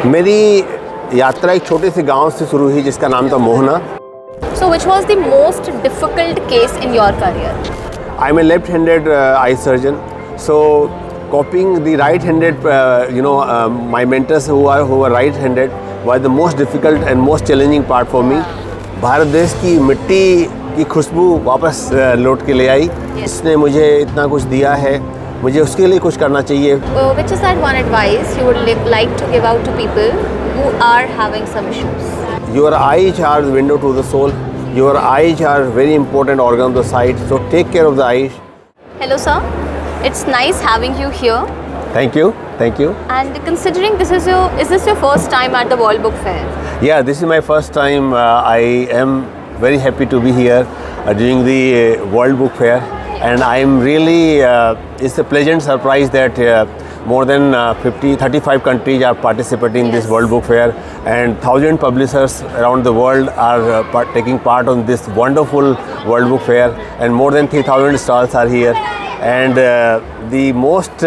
मेरी यात्रा एक छोटे से गांव से शुरू हुई जिसका नाम था Mohana. So which was the most difficult case in your career? I'm a left-handed eye surgeon, so copying the right-handed, my mentors who were right-handed was the most difficult and most challenging part for me. Bharat देश की मिट्टी की खुशबू वापस लौट के ले आई. इसने मुझे इतना कुछ दिया है, मुझे उसके लिए कुछ करना चाहिए. Which is that one advice you would like to give out to people who are having some issues? Your eyes are the window to the soul. Your eyes are very important organ of the sight, so take care of the eyes. Hello sir, it's nice having you here. Thank you, thank you. And considering is this your first time at the World Book Fair? Yeah, this is my first time. I am very happy to be here during the World Book Fair, and I am really, it's a pleasant surprise that more than 35 countries are participating in this World Book Fair, and 1,000 publishers around the world are taking part on this wonderful World Book Fair, and more than 3,000 stalls are here. And the most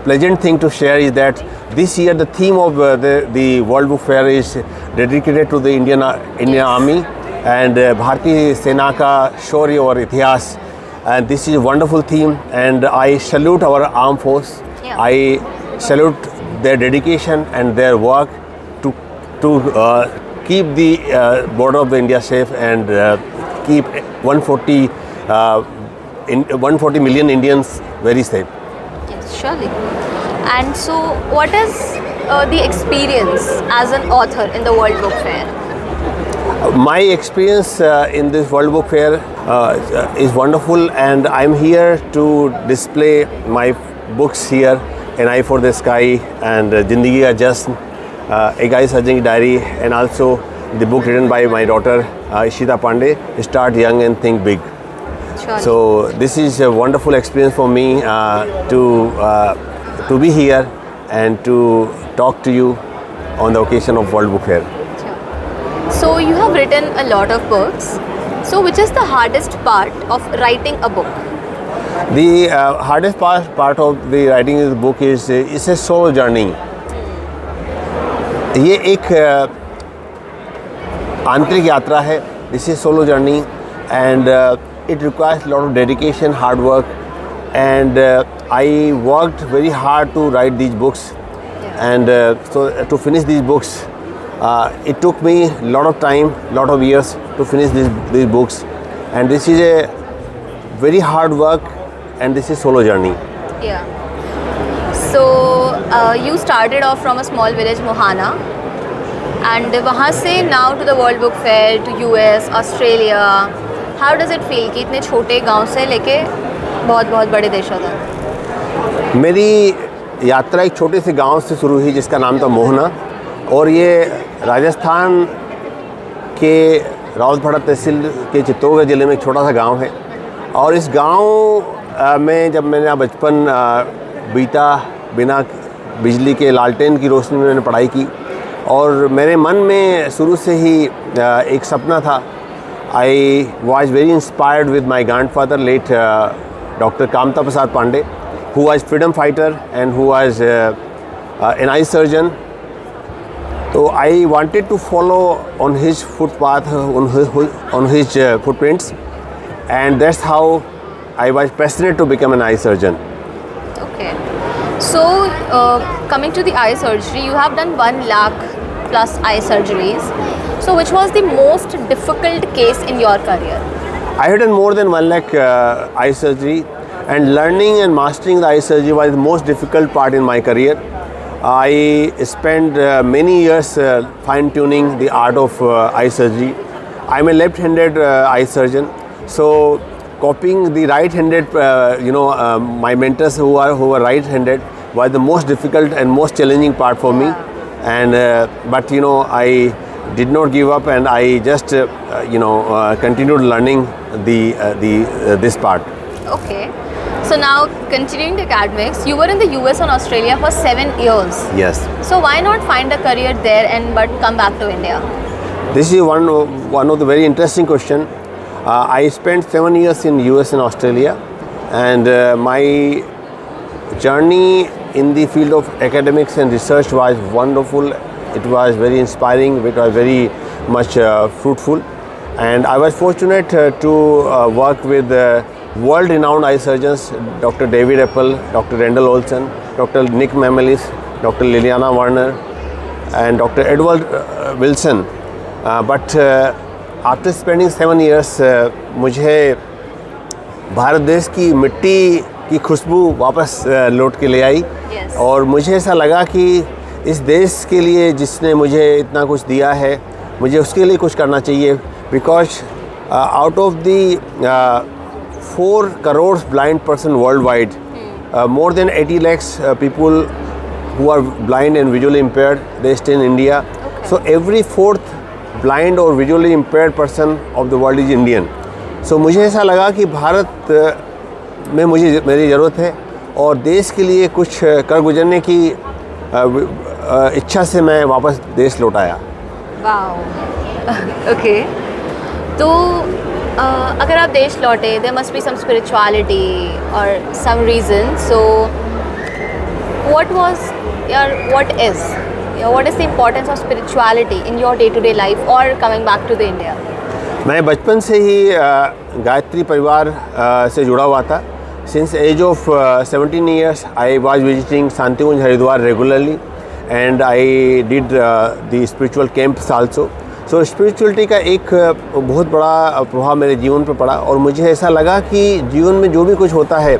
pleasant thing to share is that this year the theme of the World Book Fair is dedicated to the Indian Army and Bharatiya Sena ka shaurya aur itihas. And this is a wonderful theme, and I salute our armed force. Yeah. I salute their dedication and their work to keep the border of the India safe and keep 140 million Indians very safe. Yes, surely. And so, what is the experience as an author in the World Book Fair? My experience in this World Book Fair is wonderful, and I'm here to display my books here, An Eye for the Sky and Zindagi Ka Jasn, Ek Eye Surgeon Ki Diary, and also the book written by my daughter Ishita Pandey, Start Young and Think Big. Surely. So this is a wonderful experience for me to be here and to talk to you on the occasion of World Book Fair. So you have written a lot of books. So which is the hardest part of writing a book? The hardest part of the writing of the book is it's a solo journey. ये एक आंतरिक यात्रा है. This is solo journey, and it requires a lot of dedication, hard work, and I worked very hard to write these books, and so to finish these books. It took me a lot of time, lot of years to finish these books, and this is a very hard work, and this is solo journey. Yeah. So you started off from a small village, Mohana, and वहाँ से now to the World Book Fair, to US, Australia. How does it feel कि इतने छोटे गांव से लेके बहुत बड़े देशों तक? मेरी यात्रा एक छोटे से गांव से शुरू हुई जिसका नाम था मोहना, और ये राजस्थान के रावतभड़ा तहसील के चित्तौड़गढ़ ज़िले में एक छोटा सा गांव है. और इस गांव में जब मैंने बचपन बीता, बिना बिजली के लालटेन की रोशनी में मैंने पढ़ाई की, और मेरे मन में शुरू से ही एक सपना था. I was very inspired with my grandfather, late Dr. Kamta Prasad Pandey, who was freedom fighter and who was an eye surgeon. So I wanted to follow on his footpath, on his footprints, and that's how I was passionate to become an eye surgeon. Okay. So coming to the eye surgery, you have done 1 lakh plus eye surgeries. So which was the most difficult case in your career? I have done more than 1 lakh eye surgery, and learning and mastering the eye surgery was the most difficult part in my career. I spent many years fine-tuning the art of eye surgery. I'm a left-handed eye surgeon, so copying the right-handed, my mentors who were right-handed was the most difficult and most challenging part for me. And but I did not give up, and I just continued learning this part. Okay. So now continuing the academics, you were in the US and Australia for 7 years. Yes. So why not find a career there but come back to India? This is one of the very interesting question. I spent 7 years in US and Australia, and my journey in the field of academics and research was wonderful. It was very inspiring. It was very much fruitful. And I was fortunate to work with world-renowned eye surgeons, Dr. David Apple, Dr. Randall Olson, Dr. Nick Mamelis, Dr. Liliana Warner, and Dr. Edward Wilson. But after spending 7 years, मुझे भारत देश की मिट्टी की खुशबू वापस लौट के ले आई. Yes. और मुझे ऐसा लगा कि इस देश के लिए जिसने मुझे इतना कुछ दिया है, मुझे उसके लिए कुछ करना चाहिए. Because out of the 4 crore blind person worldwide, more than 80 lakhs people who are blind and visually impaired, they stay in India. Okay. So every 4th blind or visually impaired person of the world is Indian. So मुझे ऐसा लगा कि भारत में मेरी ज़रूरत है और देश के लिए कुछ कर गुजरने की इच्छा से मैं वापस देश लौट आया. वाओ. ओके. तो अगर आप देश लौटे, there must be some spirituality और some reason. So what is the importance of spirituality in your day to day life और coming back to the India? मैं बचपन से ही गायत्री परिवार से जुड़ा हुआ था. Since age of 17 years I was visiting Shantikunj Haridwar regularly and I did the spiritual camps also. So spirituality का एक बहुत बड़ा प्रभाव मेरे जीवन पर पड़ा और मुझे ऐसा लगा कि जीवन में जो भी कुछ होता है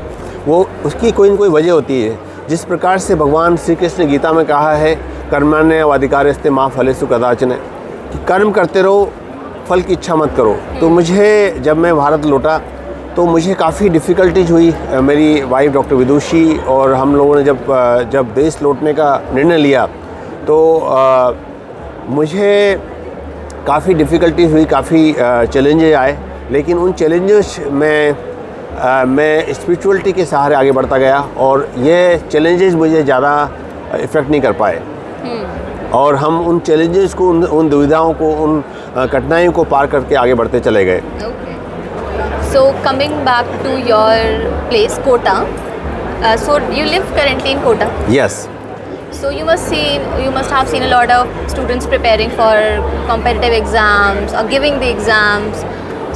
वो उसकी कोई न कोई वजह होती है. जिस प्रकार से भगवान श्री कृष्ण ने गीता में कहा है, कर्मण्येवाधिकारस्ते मा फलेषु कदाचन, कि कर्म करते रहो, फल की इच्छा मत करो. तो मुझे जब मैं भारत लौटा तो मुझे काफ़ी डिफ़िकल्टीज हुई. मेरी वाइफ डॉक्टर विदुषी और हम लोगों ने जब देश लौटने का निर्णय लिया तो मुझे काफ़ी डिफ़िकल्टीज हुई, काफ़ी चैलेंजेस आए. लेकिन उन चैलेंजेस में मैं स्पिरिचुअलिटी के सहारे आगे बढ़ता गया और ये चैलेंजेस मुझे ज़्यादा इफ़ेक्ट नहीं कर पाए. और हम उन चैलेंजेस को, उन दुविधाओं को, उन कठिनाइयों को पार करके आगे बढ़ते चले गए. So coming back to your place, Kota. So you live currently in Kota. Yes. So you must have seen a lot of students preparing for competitive exams or giving the exams.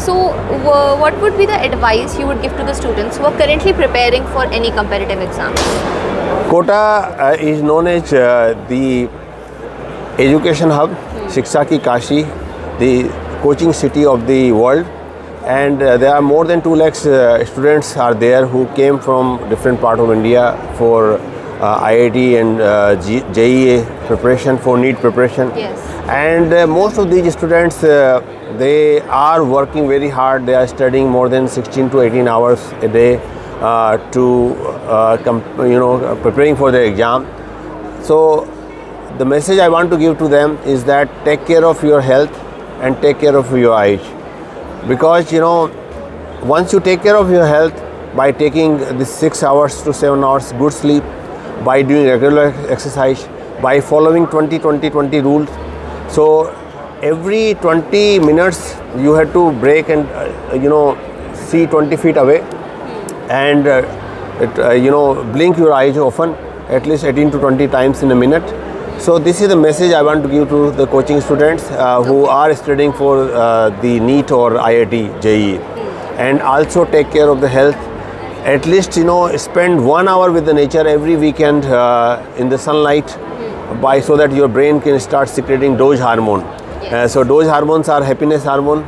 So what would be the advice you would give to the students who are currently preparing for any competitive exams? Kota is known as the education hub, शिक्षा की Kashi, the coaching city of the world. And there are more than 2 lakhs students are there who came from different part of India for IIT and JEE preparation, for NEET preparation. Yes. And most of these students, they are working very hard. They are studying more than 16 to 18 hours a day preparing for the exam. So the message I want to give to them is that take care of your health and take care of your eyes. Because once you take care of your health by taking the 6 hours to 7 hours good sleep, by doing regular exercise, by following 20-20-20 rules, so every 20 minutes you have to break and see 20 feet away and blink your eyes often, at least 18 to 20 times in a minute. So this is the message I want to give to the coaching students who are studying for the NEET or IIT JEE. And also take care of the health. At least spend 1 hour with the nature every weekend in the sunlight, so that your brain can start secreting DOSE hormone. Yes. So DOSE hormones are happiness hormone,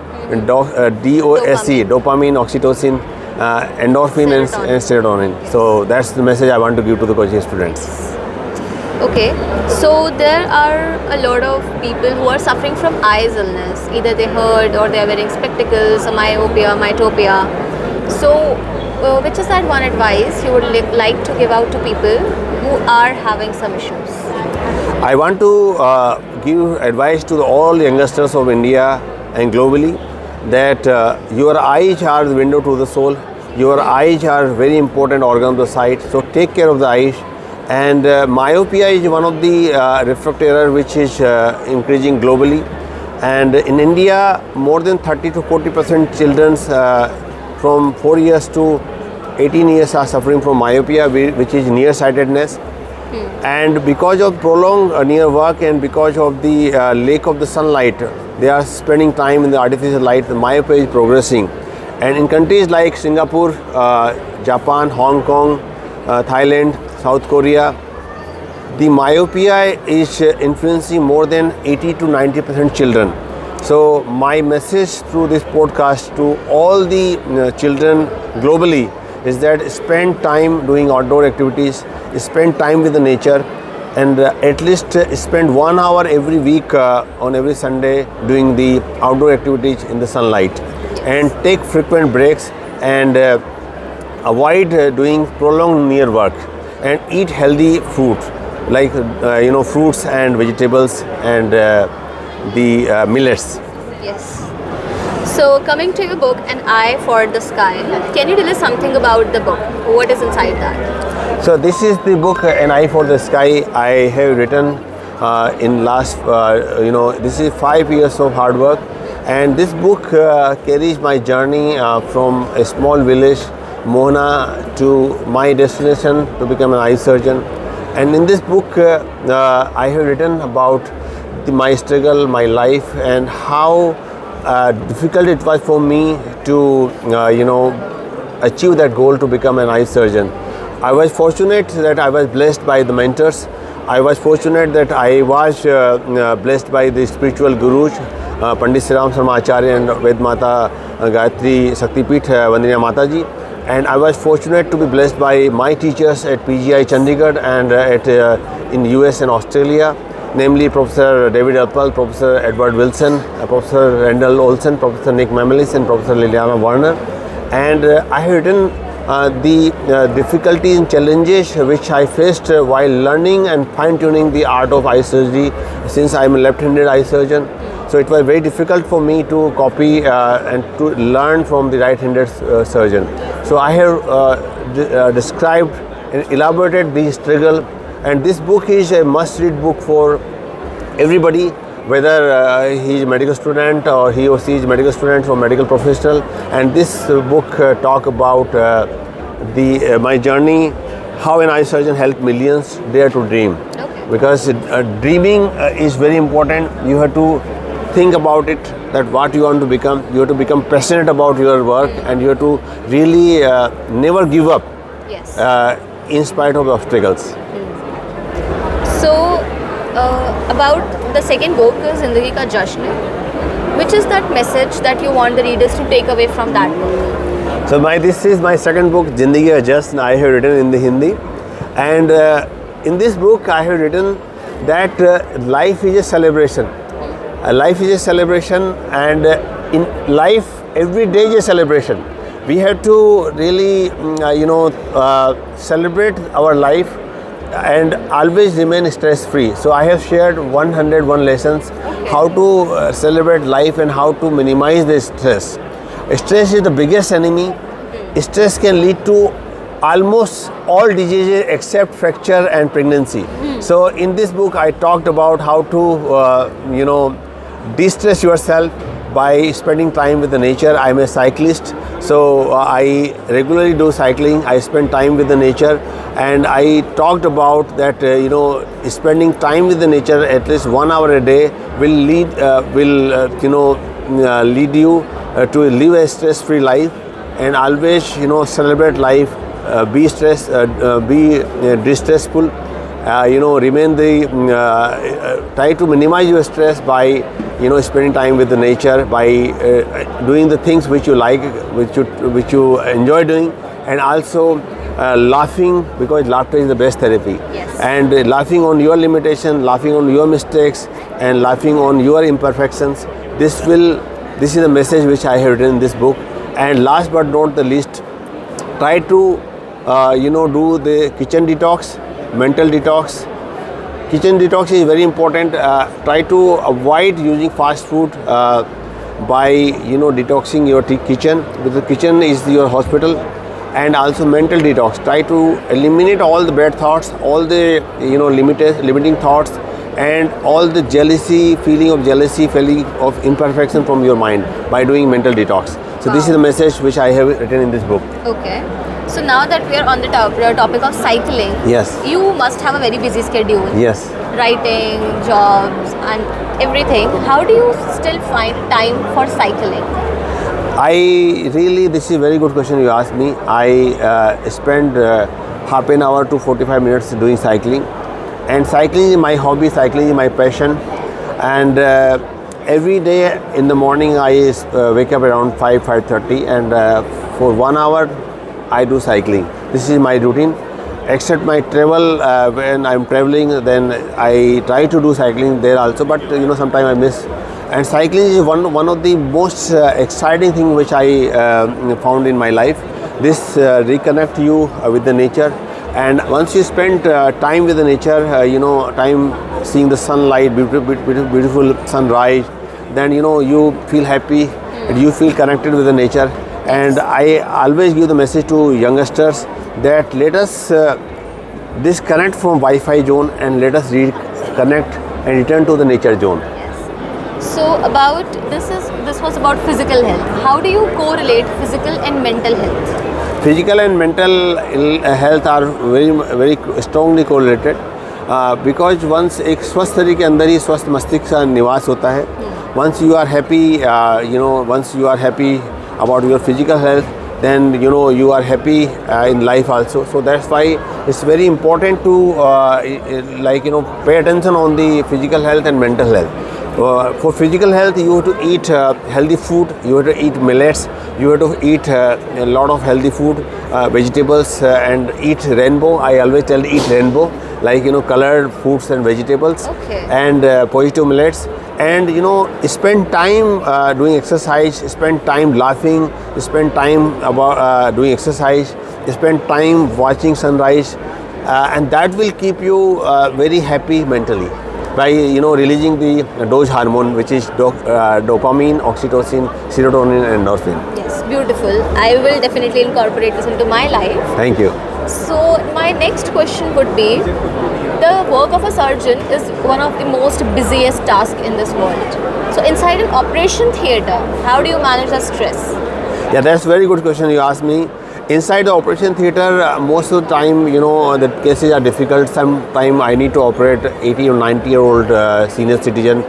DOSE, dopamine, oxytocin, endorphin and serotonin. So that's the message I want to give to the coaching students. Okay, so there are a lot of people who are suffering from eyes illness. Either they hurt or they are wearing spectacles, myopia, mytopia. So which is that one advice you would like to give out to people who are having some issues? I want to give advice to all youngsters of India and globally that your eyes are the window to the soul. Your eyes are very important organ of the sight. So take care of the eyes. And myopia is one of the refractive error which is increasing globally. And in India, more than 30 to 40% children from 4 years to 18 years are suffering from myopia, which is nearsightedness. and because of prolonged near work and because of the lack of the sunlight, they are spending time in the artificial light. The myopia is progressing, and in countries like Singapore, Japan, Hong Kong, Thailand, South Korea, the myopia is influencing more than 80 to 90% children. So my message through this podcast to all the children globally is that spend time doing outdoor activities, spend time with the nature, and at least spend 1 hour every week on every Sunday doing the outdoor activities in the sunlight, and take frequent breaks and avoid doing prolonged near work, and eat healthy food like fruits and vegetables and the millets. Yes. So coming to your book, An Eye for the Sky, can you tell us something about the book? What is inside that? So this is the book, An Eye for the Sky. I have written in last, this is 5 years of hard work, and this book carries my journey from a small village, Mohana, to my destination to become an eye surgeon. And in this book, I have written about my struggle, my life, and how difficult it was for me to, achieve that goal to become an eye surgeon. I was fortunate that I was blessed by the mentors. I was fortunate that I was blessed by the spiritual gurus, Pandey Sriram Sharma Acharya and Ved Mata Gayatri Shaktipith Vandaniya Mataji. And I was fortunate to be blessed by my teachers at PGI Chandigarh and in US and Australia, namely Professor David Uppel, Professor Edward Wilson, Professor Randall Olson, Professor Nick Mamelis, and Professor Liliana Warner. And I have written the difficulties and challenges which I faced while learning and fine-tuning the art of eye surgery, since I am a left-handed eye surgeon. So it was very difficult for me to copy and to learn from the right-handed surgeon. So I have described and elaborated the struggle, and this book is a must-read book for everybody, whether he is a medical student or he or she is a medical student or medical professional. And this book talk about my journey, how an eye surgeon helped millions dare to dream. Okay. Because dreaming is very important. You have to think about it, that what you want to become. You have to become passionate about your work, and you have to really never give up. Yes. In spite of the obstacles. So about the second book, Zindagi Ka Jashan, which is that message that you want the readers to take away from that book? So this is my second book, Zindagi Ka Jashan. I have written in the Hindi, and in this book I have written that life is a celebration. Life is a celebration, and in life every day is a celebration. We have to really celebrate our life and always remain stress free. So I have shared 101 lessons how to celebrate life and how to minimize the stress. Stress is the biggest enemy. Stress can lead to almost all diseases except fracture and pregnancy. So in this book I talked about how to de-stress yourself by spending time with the nature. I'm a cyclist, so I regularly do cycling. I spend time with the nature, and I talked about that spending time with the nature at least 1 hour a day will lead you to live a stress-free life, and always celebrate life, be distressful, remain try to minimize your stress by spending time with the nature, by doing the things which you like, which you enjoy doing, and also laughing, because laughter is the best therapy. Yes. And laughing on your limitation, laughing on your mistakes, and laughing on your imperfections. This is the message which I have written in this book. And last but not the least, try to do the kitchen detox, mental detox. Kitchen detox is very important. Try to avoid using fast food by detoxing your kitchen, because the kitchen is your hospital. And also mental detox. Try to eliminate all the bad thoughts, all the limiting thoughts, and all the feeling of imperfection from your mind by doing mental detox. So this is the message which I have written in this book. Okay. So now that we are on the topic of cycling, Yes. you must have a very busy schedule. Yes. Writing, jobs, and everything. How do you still find time for cycling? This is a very good question you asked me. I spend half an hour to 45 minutes doing cycling. And cycling is my hobby, cycling is my passion. And every day in the morning I wake up around 5:30 and for 1 hour I do cycling. This is my routine. Except my travel, when I'm traveling, then I try to do cycling there also, but sometimes I miss. And cycling is one of the most exciting thing which I found in my life. This reconnect you with the nature, and once you spend time with the nature, time seeing the sunlight, beautiful sunrise, then you feel happy, and you feel connected with the nature. And I always give the message to youngsters that let us disconnect from Wi-Fi zone and let us reconnect and return to the nature zone. So this was about physical health. How do you correlate physical and mental health? Physical and mental health are very strongly correlated because once एक स्वस्थ शरीर के अंदर ही स्वस्थ मस्तिष्क का निवास होता है. Once you are happy, once you are happy about your physical health, then you are happy in life also. So that's why it's very important to pay attention on the physical health and mental health. For physical health, you have to eat healthy food, you have to eat millets, you have to eat a lot of healthy food, vegetables, and eat rainbow. I always tell eat rainbow, colored fruits and vegetables. Okay. And positive millets. And spend time doing exercise, spend time laughing, spend time about doing exercise, spend time watching sunrise, and that will keep you very happy mentally by releasing the dose hormone, which is dopamine, oxytocin, serotonin, and endorphin. Yes, beautiful. I will definitely incorporate this into my life. Thank you. So my next question would be, the work of a surgeon is one of the most busiest tasks in this world. So inside an operation theatre, how do you manage the stress? Yeah, that's a very good question you asked me. Inside the operation theatre, most of the time, the cases are difficult. Sometimes I need to operate 80 or 90-year-old senior citizen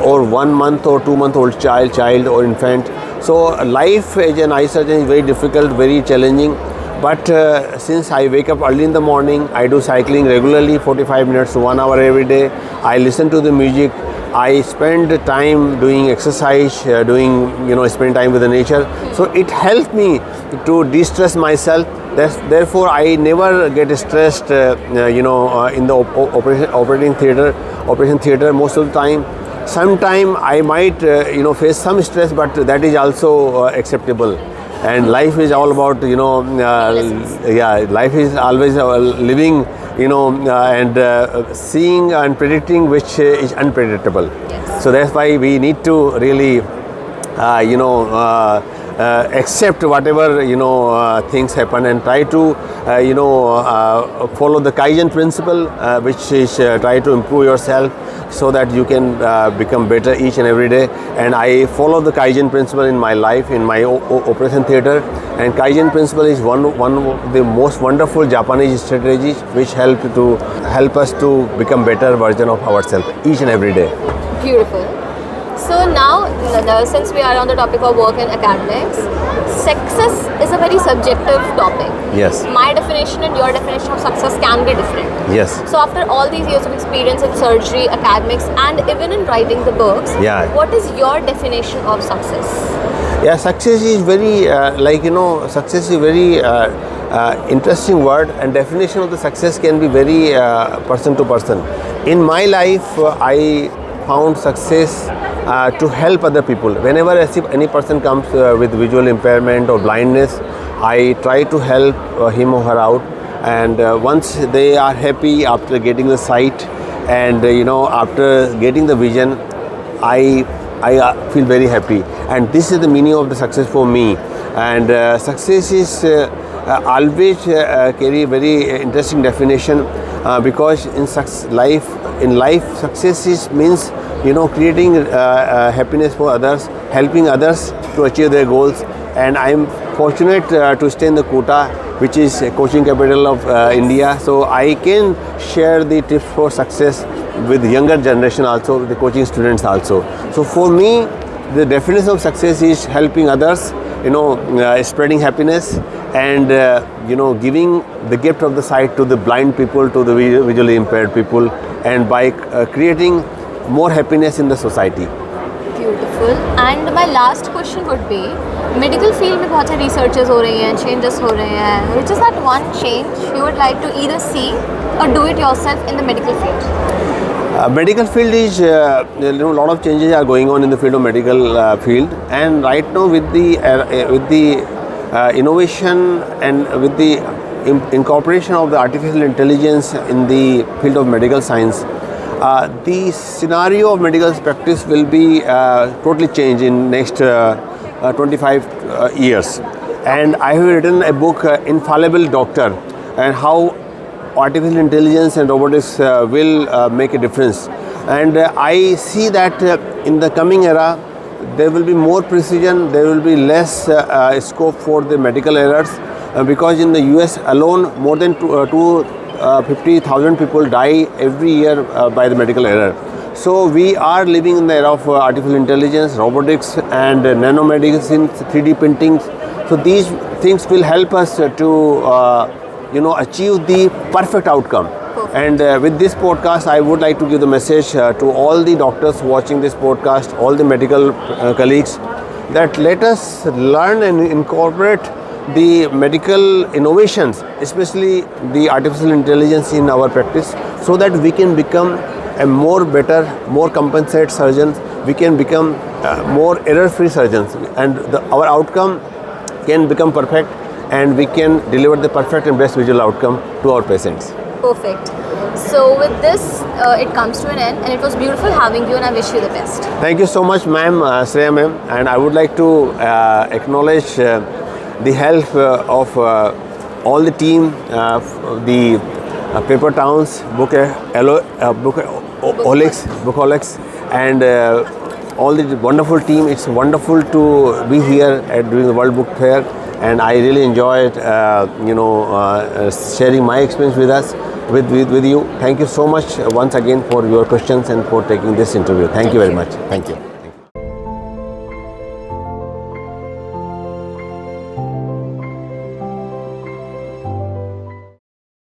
or 1 month or 2 month old child or infant. So life as an eye surgeon is very difficult, very challenging. But since I wake up early in the morning, I do cycling regularly, 45 minutes to 1 hour every day. I listen to the music. I spend time doing exercise, spend time with the nature. So it helped me to de-stress myself. Therefore, I never get stressed, in the operation theatre most of the time. Sometime I might, face some stress, but that is also acceptable. And life is all about, life is always living, and seeing and predicting which is unpredictable. Yes. So that's why we need to really, accept whatever, things happen and try to, follow the Kaizen principle, which is try to improve yourself so that you can become better each and every day. And I follow the Kaizen principle in my life, in my operation theatre. And Kaizen principle is one of the most wonderful Japanese strategies which help us to become better version of ourselves each and every day. Beautiful. So now, since we are on the topic of work and academics, success is a very subjective topic. Yes. My definition and your definition of success can be different. Yes. So after all these years of experience in surgery, academics, and even in writing the books, what is your definition of success? Yeah, success is very, success is very interesting word, and definition of the success can be very person to person. In my life, I found success to help other people. Whenever any person comes with visual impairment or blindness, I try to help him or her out. And once they are happy after getting the sight and after getting the vision, I feel very happy. And this is the meaning of the success for me. And success is always carry a very interesting definition because in life success means creating happiness for others, helping others to achieve their goals. And I am fortunate to stay in the Kota which is a coaching capital of India. So I can share the tips for success with younger generation also, with the coaching students also. So for me, the definition of success is helping others, spreading happiness, and giving the gift of the sight to the blind people, to the visually impaired people, and by creating more happiness in the society. Beautiful. And my last question would be, medical field में बहुत सारे researches हो रही हैं, changes हो रहे हैं. Which is that one change you would like to either see or do it yourself in the medical field? Medical field is, a lot of changes are going on in the field of medical field, and right now with the innovation and with the incorporation of the artificial intelligence in the field of medical science, the scenario of medical practice will be totally changed in next 25 years. And I have written a book, Infallible Doctor, and how artificial intelligence and robotics will make a difference. And I see that in the coming era, there will be more precision, there will be less scope for the medical errors, because in the US alone, more than 50,000 people die every year by the medical error. So we are living in the era of artificial intelligence, robotics, and nanomedicine, 3D printing. So these things will help us to achieve the perfect outcome. And with this podcast, I would like to give the message to all the doctors watching this podcast, all the medical colleagues, that let us learn and incorporate the medical innovations, especially the artificial intelligence in our practice, so that we can become a more better, more compensated surgeons. We can become more error-free surgeons, and our outcome can become perfect, and we can deliver the perfect and best visual outcome to our patients. Perfect. So with this, it comes to an end, and it was beautiful having you, and I wish you the best. Thank you so much, ma'am, Shreya ma'am, and I would like to acknowledge the help of all the team, the Paper Towns, Bookaholics, and all the wonderful team. It's wonderful to be here during the World Book Fair, and I really enjoyed sharing my experience with you. Thank you so much once again for your questions and for taking this interview. Thank you very much. Thank you.